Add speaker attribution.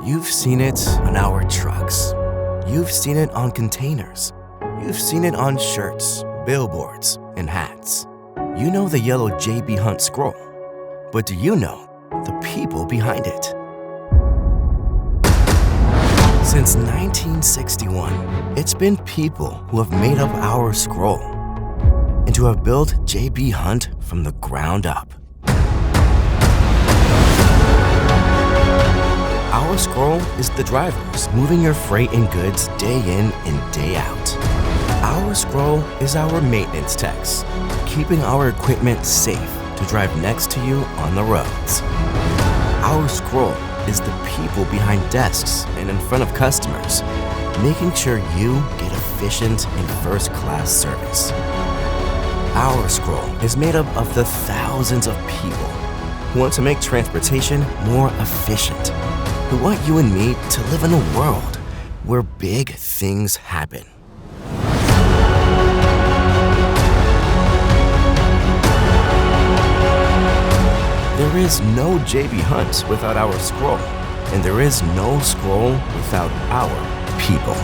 Speaker 1: You've seen it on our trucks. You've seen it on containers. You've seen it on shirts, billboards, and hats. You know the yellow JB Hunt scroll, but do you know the people behind it? Since 1961, it's been people who have made up our scroll and who have built JB Hunt from the ground up. Our scroll is the drivers moving your freight and goods day in and day out. Our scroll is our maintenance techs, keeping our equipment safe to drive next to you on the roads. Our scroll is the people behind desks and in front of customers, making sure you get efficient and first-class service. Our scroll is made up of the thousands of people who want to make transportation more efficient, who want you and me to live in a world where big things happen. There is no JB Hunt without our scroll, and there is no scroll without our people.